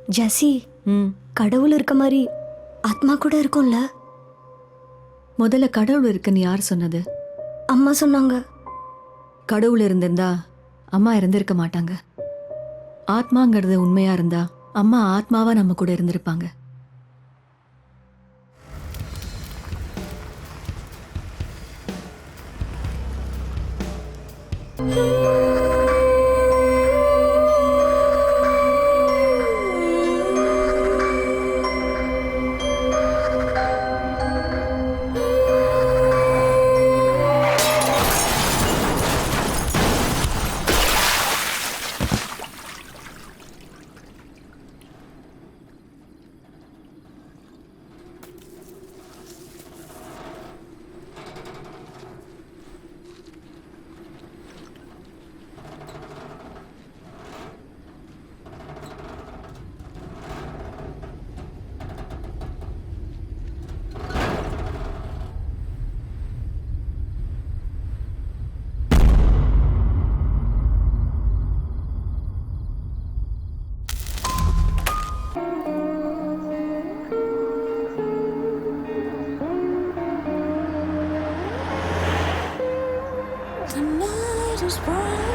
ஜெசி, கடவுள் இருக்க மாதிரி ஆத்மா கூட இருக்கும்ல? முதல்ல கடவுள் இருக்குன்னு யார் சொன்னது? அம்மா சொன்னாங்க. கடவுள் இருந்திருந்தா அம்மா இருந்திருக்க மாட்டாங்க. ஆத்மாங்கிறது உண்மையா இருந்தா அம்மா ஆத்மாவா நம்ம கூட இருந்திருப்பாங்க. is bright,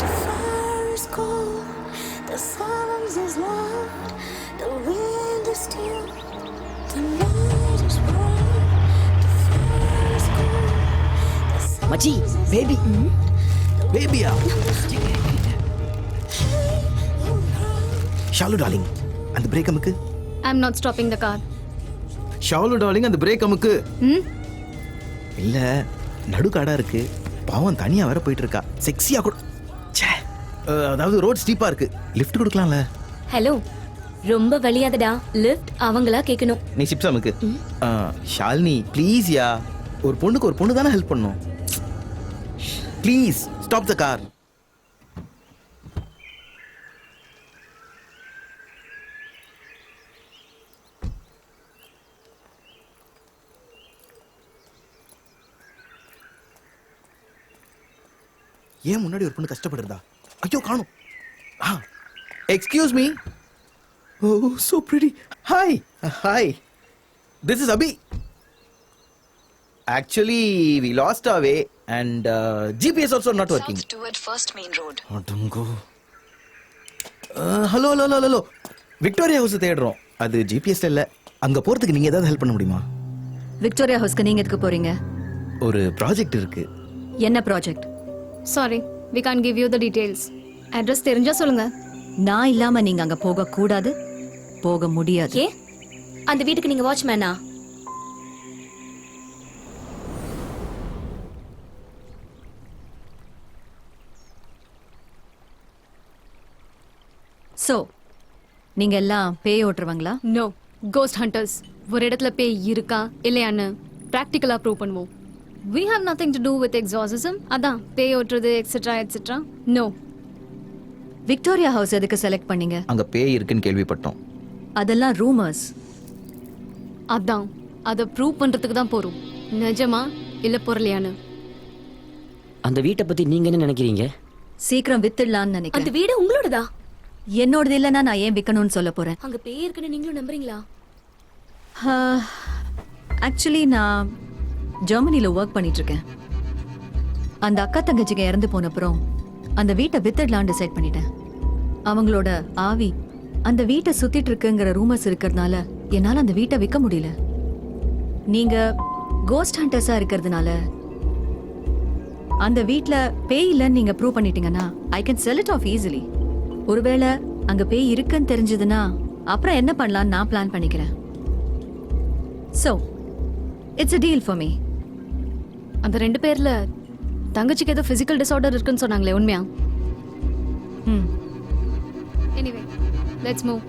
the fire is cold, the silence is loud, the wind is still. The night is bright, the fire is cold, the silence மச்சி is பேபி பேபியா? ஷாலு டார்லிங், அந்த பிரேக் அமுக்கு. I'm not stopping the car. Shalu darling, அந்த brake அமுக்கு. ம் இல்ல, நடுக்காடா இருக்கு, பாவம் தனியா வேற போயிட்டு இருக்கா. செக்ஸியா கூட. ச்சே, அதாவது ரோட் ஸ்டீப்பா இருக்கு, லிஃப்ட் கொடுக்கலாம்ல? ஹலோ, ரொம்ப வலியாதடா, லிஃப்ட் அவங்களா கேட்கணும். நீ சிப்ஸ் அமுக்கு. ஷாலினி ப்ளீஸ் யா, ஒரு பொண்ணுக்கு ஒரு பொண்ணு தானே ஹெல்ப் பண்ணும். Please stop the car. ஏன் முன்னாடி ஒரு பொண்ணு கஷ்டப்படுறதா? ஐயோ காணும். Excuse me. Oh so pretty. Hi hi, this is Abhi. Actually, we lost our way and GPS also not working. South toward First Main Road. அடங்கோ. Hello hello hello hello, Victoria house தேடுறோம். அது ஜிபிஎஸ்ல இல்ல. அங்க போறதுக்கு நீங்க ஏதாவது ஹெல்ப் பண்ண முடியுமா? விக்டோரியா ஹவுஸ்க்கு நீங்க எதுக்கு போறீங்க? ஒரு ப்ராஜெக்ட் இருக்கு. என்ன project? Sorry, we can't give you the details. Address தெரிஞ்சா சொல்லுங்க. நான் இல்லாம நீங்க அங்க போக கூடாது, போக முடியாது. ஏ, அந்த வீட்டுக்கு நீங்க வாட்ச்மேனா? சோ நீங்க எல்லாம் பேய் ஓட்டுறவங்களா? No, ghost hunters. ஒரு இடத்துல பேய் இருக்கா இல்லையான்னு பிராக்டிக்கலா ப்ரூவ் பண்ணுவோம். We have nothing to do with exorcism. அதான் பேய் ஓட்டுறது etcetera etcetera. No. Victoria house எதுக்கு செலக்ட் பண்ணீங்க? அங்க பேய் இருக்குன்னு கேள்விப்பட்டோம். அதெல்லாம் ரூமர்ஸ். அதான் அதை ப்ரூவ் பண்றதுக்கு தான் போறோம். நிஜமா இல்ல பொருளையான்னு. அந்த வீட்டை பத்தி நீங்க என்ன நினைக்கிறீங்க? சீக்கிரம் வித்துடலாம்னு அந்த நினைக்கிறேன். வீடு உங்களோடதா? என்னோடது இல்லைன்னா நான் ஏன் விற்கணும்னு சொல்ல போறேன். அங்க பேய் இருக்குன்னு நீங்களும் நம்புறீங்களா? ஆக்சுவலி நான் ஜெர்மனில ஒர்க் பண்ணிட்டு இருக்கேன். அந்த அக்கா தங்கச்சிங்க இறந்து போனப்புறம் அந்த வீட்டை வித்துடலான்னு டிசைட் பண்ணிட்டேன். அவங்களோட ஆவி அந்த வீட்டை சுத்திட்டு இருக்குங்கிற ரூமர்ஸ் இருக்கிறதுனால என்னால அந்த வீட்டை விற்க முடியல. நீங்க கோஸ்ட் ஹண்டர்ஸா இருக்கிறதுனால அந்த வீட்ல பேய் இல்லைன்னு நீங்க ப்ரூவ் பண்ணிட்டீங்கன்னா I can sell it of easily. ஒருவேளை அங்க பேய் இருக்குன்னு தெரிஞ்சதுன்னா அப்புறம் என்ன பண்ணலாம்னு நான் பிளான் பண்ணிக்கிறேன். So, it's a deal for me. அந்த ரெண்டு பேர்ல தங்கச்சிக்கு ஏதோ பிசிக்கல் டிசார்டர் இருக்குன்னு சொன்னாங்களே, உண்மையா? Anyway, let's move.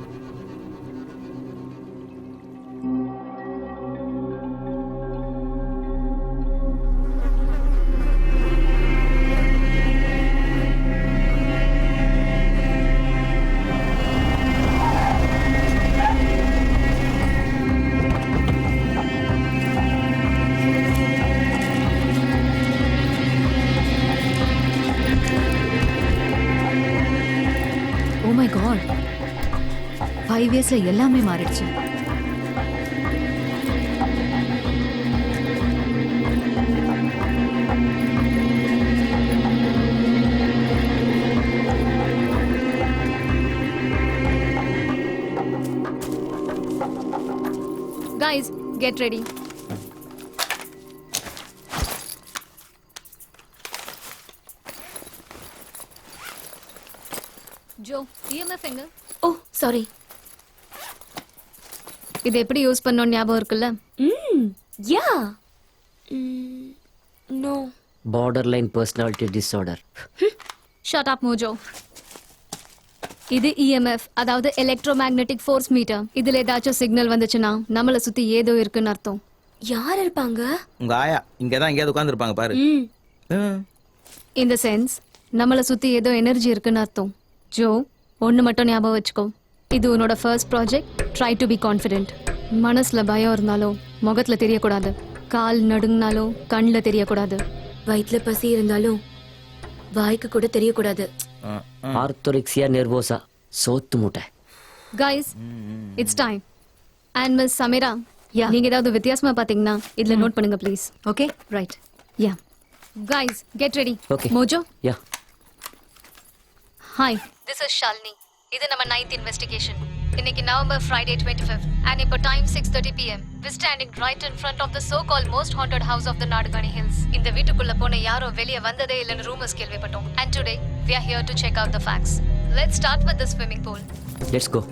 5 இயர்ஸ்ல எல்லாமே மாறிடுச்சு. Guys, get ready. Jo, EMF எங்க? Oh sorry. இது எப்படி யூஸ் பண்ணோம் ஞாபகம் இருக்குல்ல? Yeah. No. Borderline personality disorder. Shut up Mojo. இது EMF, அதாவது எலக்ட்ரோமேக்னெட்டிக் ஃபோர்ஸ் மீட்டர். இதுல ஏதாச்சும் சிக்னல் வந்துச்சுன்னா நம்மள சுத்தி ஏதோ இருக்குன்னு அர்த்தம். யார் இருப்பாங்க? உங்க ஆயா இங்கே தான் எங்கேயாவது உட்காந்துருப்பாங்க பாரு. இந்த சென்ஸ் நம்மள சுத்தி ஏதோ எனர்ஜி இருக்குன்னு அர்த்தம். ஜோ, ஒன்று மட்டும் ஞாபகம் வச்சுக்கோ. இது உன்னோட first project. Try to be confident. மனசுல பயம் இருந்தாலும் முகத்துல தெரியக்கூடாது. கால் நடுங்கினாலும் கண்ணில் தெரியக்கூடாது. வயிற்றுல பசி இருந்தாலும் வாய்க்கு கூட தெரியக்கூடாது. ஆர்த்தோரிக்சியா நெர்வோசா, சோத்து மூட்டை. Guys, it's time. And miss Sameera, நீங்க ஏதாவது வித்தியாசமா பாத்தீங்கன்னா இதுல நோட் பண்ணுங்க please. Okay, right. Yeah. Guys, get ready. Okay. Mojo. Yeah. Hi, this is Shalini. இது நம்ம 9th இன்வெஸ்டிகேஷன். இன்னைக்கு நவம்பர் ஃப்ரைடே 25th and இப்போ time 6:30 PM. We standing right in front of the so-called most haunted house of the Nadugani Hills. இந்த வீட்டுக்குள்ள போன யாரோ வெளிய வந்ததே இல்லைன்னு ரூமர்ஸ் கேள்விப்பட்டோம். And today we are here to check out the facts. Let's start with the swimming pool. Let's go.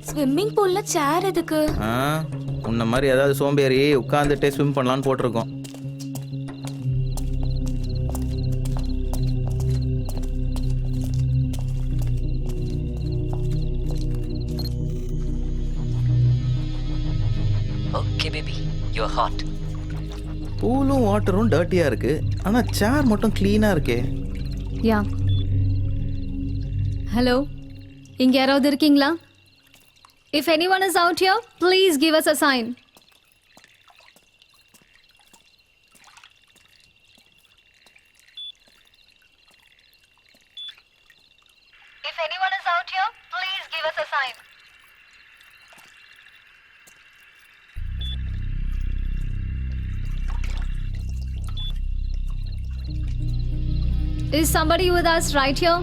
Swimming பூல்ல chair எதுக்கு? உன்ன மாதிரி ஏதாவது சோம்பேறி உட்காந்துட்டே ஸ்விம் பண்ணலான்னு போட்டிருக்கோம். Okay baby, you are hot. பூலும் வாட்டரும் டர்ட்டியா இருக்கு, ஆனா சேர் மட்டும் கிளீனா இருக்கே. யா. ஹலோ, இங்க யாராவது இருக்கீங்களா? If anyone is out here, please give us a sign. If anyone is out here, please give us a sign. Is somebody with us right here?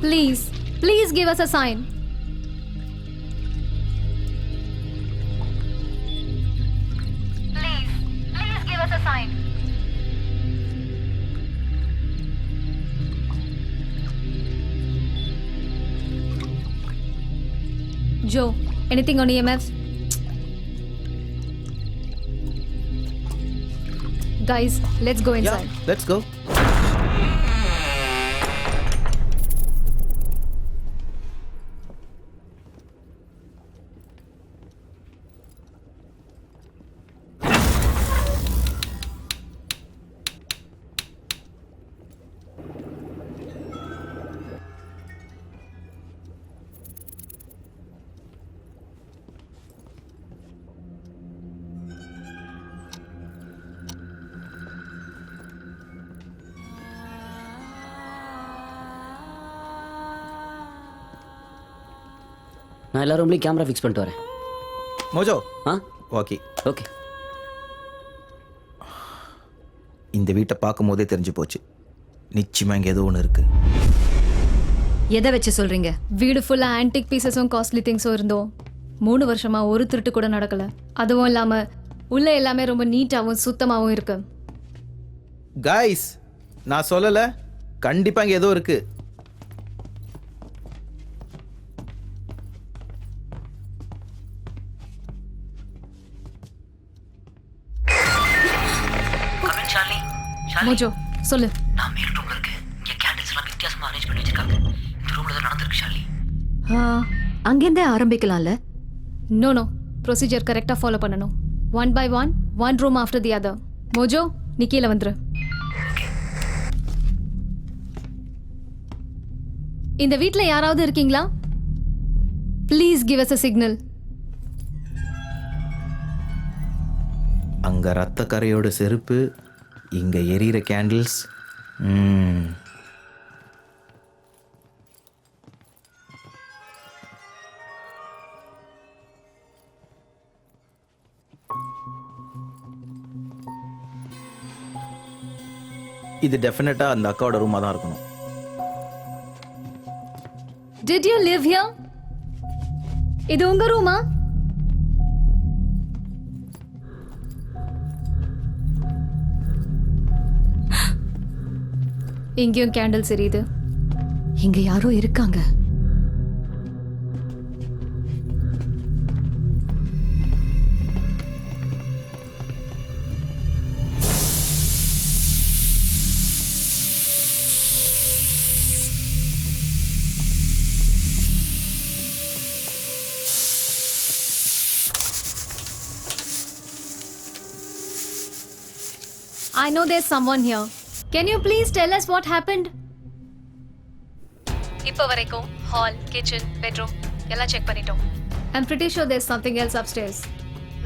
Please, please give us a sign. Please, please give us a sign. Joe, anything on EMF? Guys, let's go Yeah, inside. let's go. நான் எல்லா ரூம்லையும் camera fix பண்ணிட்டு வரேன். Mojo. ஆ okay. Okay. இந்த வீட்டை பார்க்கும் போதே தெரிஞ்சு போச்சு, நிச்சயமா இங்கே ஏதோ ஒன்று இருக்கு. எதை வச்சு சொல்றீங்க? வீடு ஃபுல்லா ஆன்டிக் பீசஸும் காஸ்ட்லி திங்ஸும் இருந்தோம். 3 வருஷமா ஒரு திருட்டு கூட நடக்கல. அதுவும் இல்லாம உள்ள எல்லாமே ரொம்ப நீட்டாவும் சுத்தமாவும் இருக்கு. கைஸ், நான் சொல்லல, கண்டிப்பா இங்கே ஏதோ இருக்கு. மோஜோ, சொல்லு. நான் மேல் ரூம்ல இருக்கேன். இங்க கேண்டில்ஸ் எல்லாம் வித்தியாசமா அரேஞ்ச் பண்ணி வச்சிருக்காங்க. இந்த ரூம்ல தான் நடந்திருக்கு ஷாலினி. அங்கேருந்தே ஆரம்பிக்கலாம்ல. நோ நோ, ப்ரொசீஜர் கரெக்டாக ஃபாலோ பண்ணணும். 1 by 1, one room after the other. Mojo, நீ கீழே வந்துரு. இந்த வீட்ல யாராவது இருக்கீங்களா? Please give us a signal. அங்க ரத்த கரையோட செருப்பு, இங்க எரியிற கேண்டில்ஸ். இது டெஃபினட்டா அந்த அக்காவோட ரூமா தான் இருக்கணும். Did you live here? இது உங்க ரூமா? இங்கேயும் கேண்டில்ஸ் எரியுது. இங்க யாரோ இருக்காங்க. I know there's someone here. Can you please tell us what happened? இப்போ வரைக்கும் ஹால், கிச்சன், பெட்ரூம் எல்லாம் செக் பண்ணிட்டோம். I'm pretty sure there's something else upstairs.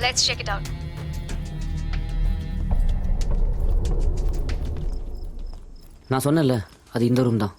Let's check it out. நான் சொன்னேன்ல, அது இந்த ரூம் தான்.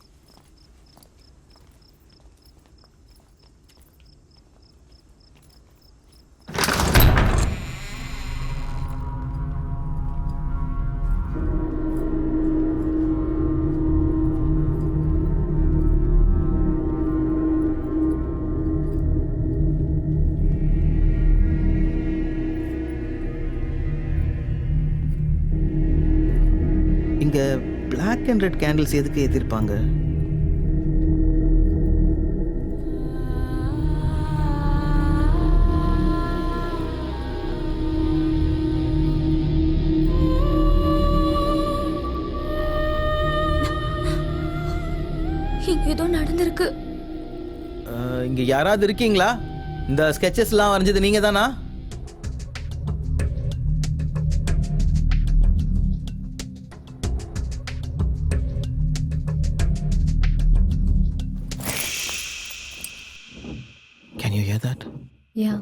இங்க பிளாக் அண்ட் ரெட் கேண்டில்ஸ் எதுக்கு ஏத்திருப்பாங்க? இங்க ஏதோ நடந்திருக்கு. இங்க யாராவது இருக்கீங்களா? இந்த ஸ்கெச்சஸ்லாம் வரைஞ்சது நீங்க தானா? Can you hear that? Yeah.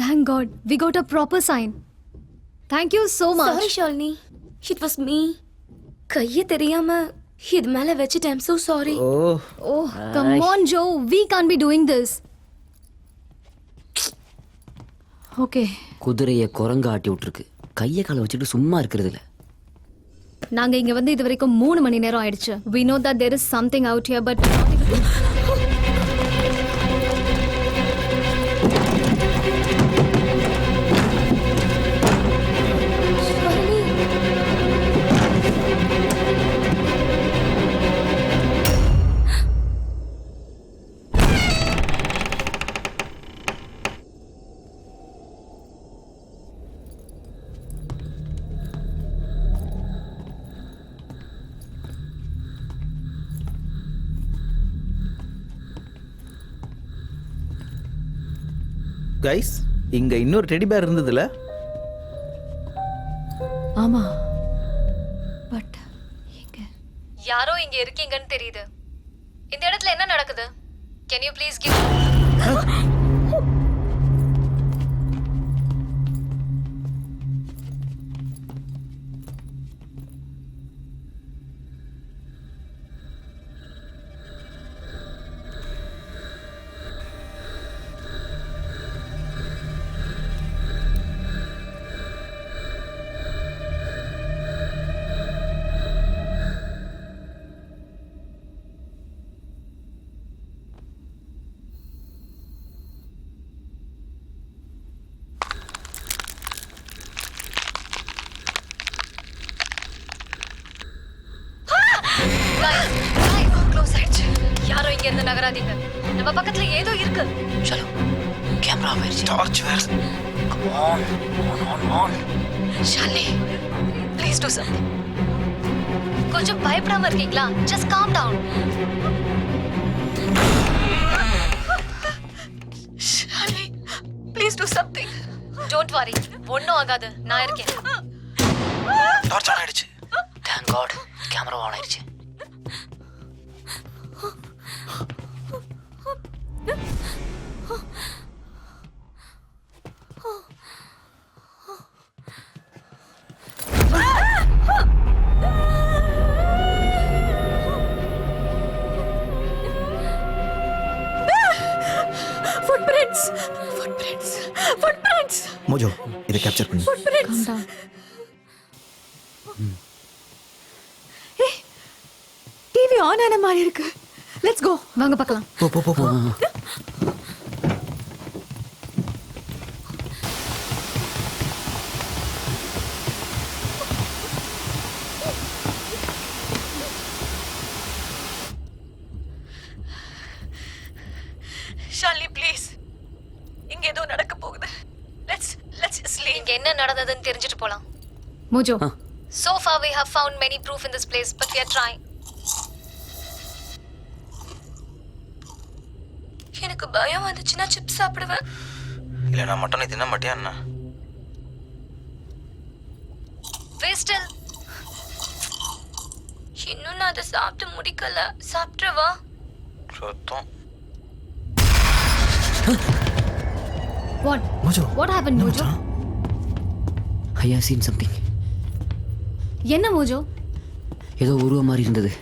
Thank God, we got a proper sign. Thank you so much. Sorry Shalini, it was me. கையை தெரியாம இது மேல வச்சிட்டேன். I'm so sorry. Oh, come on, Joe. We can't be doing this. Okay. குதிரையை குரங்கு ஆட்டி விட்டுருக்கு. கையை காலை வச்சுட்டு சும்மா இருக்கிறது இல்லை. நாங்க இங்க வந்து இது வரைக்கும் 3 மணி நேரம் ஆயிடுச்சு. We know that there is something out here, but not even... guys, இங்க இன்னொரு டெடி பேர் இருந்ததுல? ஆமா. பட் எங்க? யாரோ இங்க இருக்கீங்கன்னு தெரியுது. இந்த இடத்துல என்ன நடக்குது? Can you please give... யாரோ இங்க இருந்து நகராதீங்க. நம்ம பக்கத்துல ஏதோ இருக்கு. चलो कैमरा ஆயிடுச்சு. Torch where. Come on, on. Shalini, please do something. கொஞ்சம் பயப்படாம இருக்கீங்களா? Just calm down. Shalini, please do something. Don't worry, ஒன்னும் ஆகாது. நான் இருக்கேன். டார்ச் ஆன் ஆயிடுச்சு. தேங்க் காட் கேமரா ஆன் ஆயிடுச்சு. மோஜோ இதை கேப்சர் பண்ணு. டிவி ஆன் ஆன மாதிரி இருக்கு. Let's go. வாங்க பார்க்கலாம். போ போ போ போ. ஷாலினி ப்ளீஸ். இங்க ஏதோ நடக்க போகுது. Let's sleep. இங்க என்ன நடந்ததுன்னு தெரிஞ்சுட்டு போலாம். Mojo. So far we have found many proof in this place, but we are trying. எனக்கு பயம் வந்துச்சுன்னா சிப்ஸ் சாப்பிடுவேன். இல்லை நான் மட்டனை தின்ன மாட்டியா என்ன? We still. இன்னும் நான் அதை சாப்பிட்டு முடிக்கல. சாப்பிட்றவா? சுத்தம். What happened, Mojo? I have seen something. என்ன மோஜோ? ஏதோ உருவம் மாதிரி இருந்தது.